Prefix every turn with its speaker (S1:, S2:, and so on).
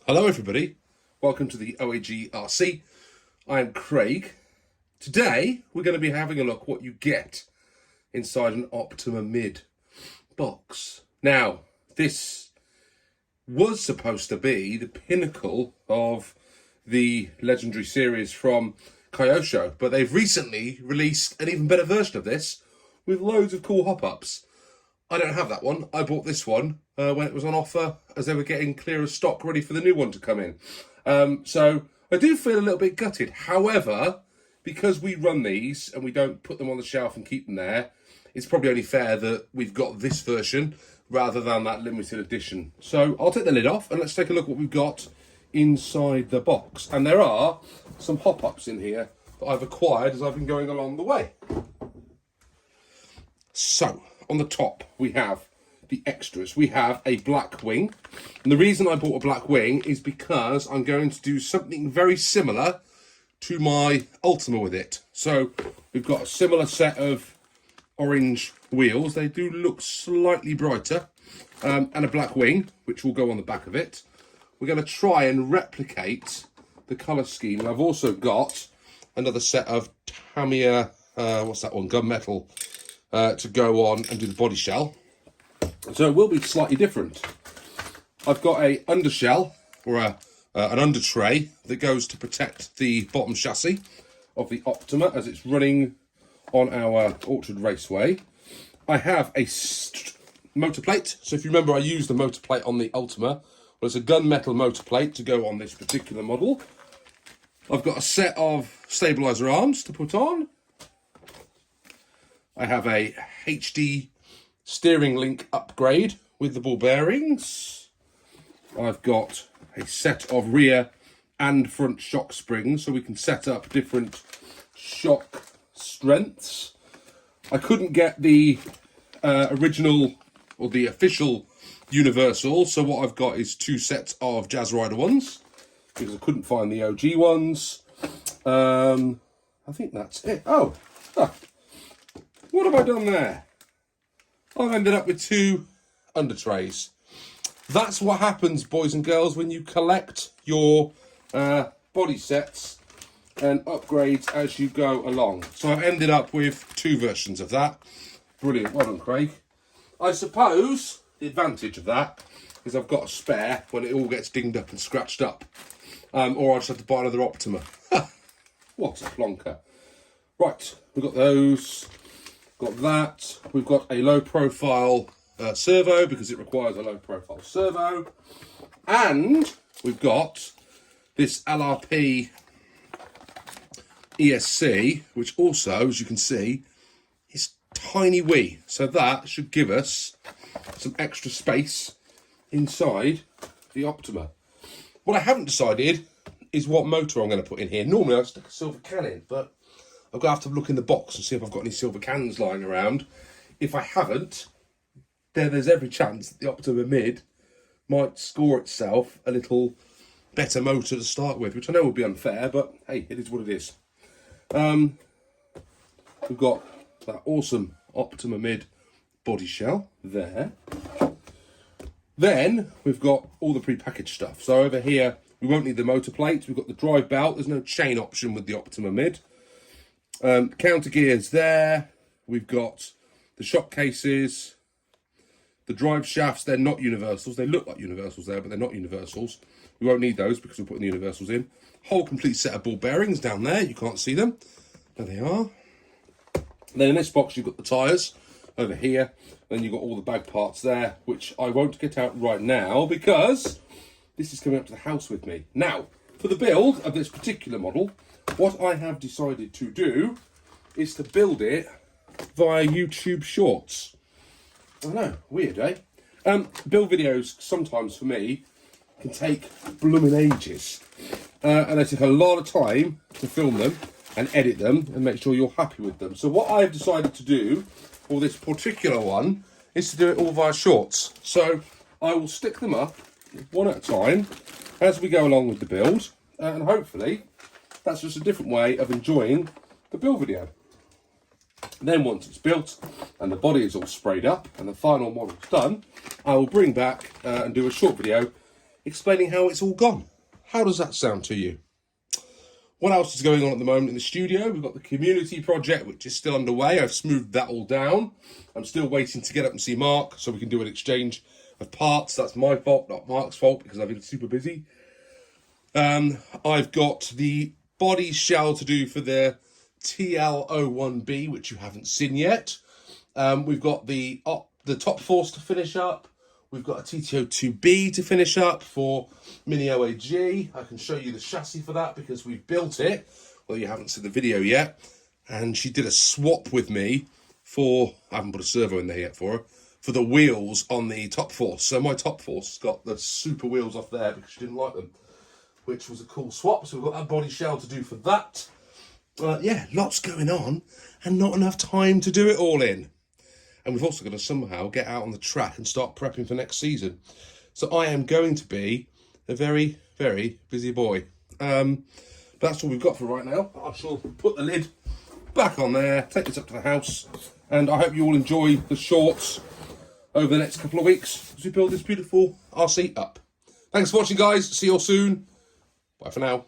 S1: Hello everybody, welcome to the OAG RC. I am Craig. Today we're going to be having a look what you get inside an Optima Mid box. Now, this was supposed to be the pinnacle of the legendary series from Kyosho, but they've recently released an even better version of this with loads of cool hop-ups. I don't have that one. I bought this one when it was on offer as they were getting clear of stock ready for the new one to come in. So I do feel a little bit gutted. However, because we run these and we don't put them on the shelf and keep them there, it's probably only fair that we've got this version rather than that limited edition. So I'll take the lid off and let's take a look what we've got inside the box. And there are some hop-ups in here that I've acquired as I've been going along the way. So, on the top, we have the extras. We have a black wing. And the reason I bought a black wing is because I'm going to do something very similar to my Ultima with it. So, we've got a similar set of orange wheels. They do look slightly brighter. And a black wing, which will go on the back of it. We're going to try and replicate the colour scheme. And I've also got another set of Tamiya, what's that one, gunmetal, to go on and do the body shell. So it will be slightly different. I've got a undershell, or an under tray, that goes to protect the bottom chassis of the Optima as it's running on our Orchard Raceway. I have a motor plate. So if you remember, I used the motor plate on the Ultima. Well, it's a gunmetal motor plate to go on this particular model. I've got a set of stabiliser arms to put on. I have a HD steering link upgrade with the ball bearings. I've got a set of rear and front shock springs so we can set up different shock strengths. I couldn't get the original or the official universal, so what I've got is two sets of Jazz Rider ones because I couldn't find the OG ones. I think that's it. Oh. What have I done there? I've ended up with two under trays. That's what happens, boys and girls, when you collect your body sets and upgrades as you go along. So I've ended up with two versions of that. Brilliant, well done, Craig. I suppose the advantage of that is I've got a spare when it all gets dinged up and scratched up. Or I just have to buy another Optima. What a plonker. Right, we've got those. Got that. We've got a low profile servo because it requires a low profile servo. And we've got this LRP ESC, which also, as you can see, is tiny wee. So that should give us some extra space inside the Optima. What I haven't decided is what motor I'm going to put in here. Normally I'd stick a silver can in, but I'm going to have to look in the box and see if I've got any silver cans lying around. If I haven't, then there's every chance that the Optima Mid might score itself a little better motor to start with, which I know would be unfair, but hey, it is what it is. We've got that awesome Optima Mid body shell there. Then we've got all the pre-packaged stuff. So over here, we won't need the motor plate. We've got the drive belt. There's no chain option with the Optima Mid. Counter gears there. We've got the shock cases, the drive shafts. They're not universals. They look like universals there, but they're not universals. We won't need those because we're putting the universals in. Whole complete set of ball bearings down there. You can't see them. There they are. Then in this box, you've got the tyres over here. Then you've got all the bag parts there, which I won't get out right now because this is coming up to the house with me. Now, for the build of this particular model, what I have decided to do is to build it via YouTube Shorts. I know, weird, eh? Build videos sometimes for me can take blooming ages. And they take a lot of time to film them and edit them and make sure you're happy with them. So what I've decided to do for this particular one is to do it all via Shorts. So I will stick them up one at a time as we go along with the build. And hopefully that's just a different way of enjoying the build video. And then once it's built and the body is all sprayed up and the final model's done, I will bring back and do a short video explaining how it's all gone. How does that sound to you? What else is going on at the moment in the studio? We've got the community project, which is still underway. I've smoothed that all down. I'm still waiting to get up and see Mark so we can do an exchange of parts. That's my fault, not Mark's fault, because I've been super busy. I've got the body shell to do for the TL01B, which you haven't seen yet. We've got the top force to finish up. We've got a TTO2B to finish up for Mini OAG. I can show you the chassis for that because we've built it. Well, you haven't seen the video yet. And she did a swap with me for, I haven't put a servo in there yet for her, for the wheels on the top force. So my top force got the super wheels off there because she didn't like them, which was a cool swap. So we've got that body shell to do for that. Yeah, lots going on and not enough time to do it all in. And we've also got to somehow get out on the track and start prepping for next season. So I am going to be a very, very busy boy. But that's all we've got for right now. I shall put the lid back on there, take this up to the house, and I hope you all enjoy the shorts over the next couple of weeks as we build this beautiful RC up. Thanks for watching, guys. See you all soon. Bye for now.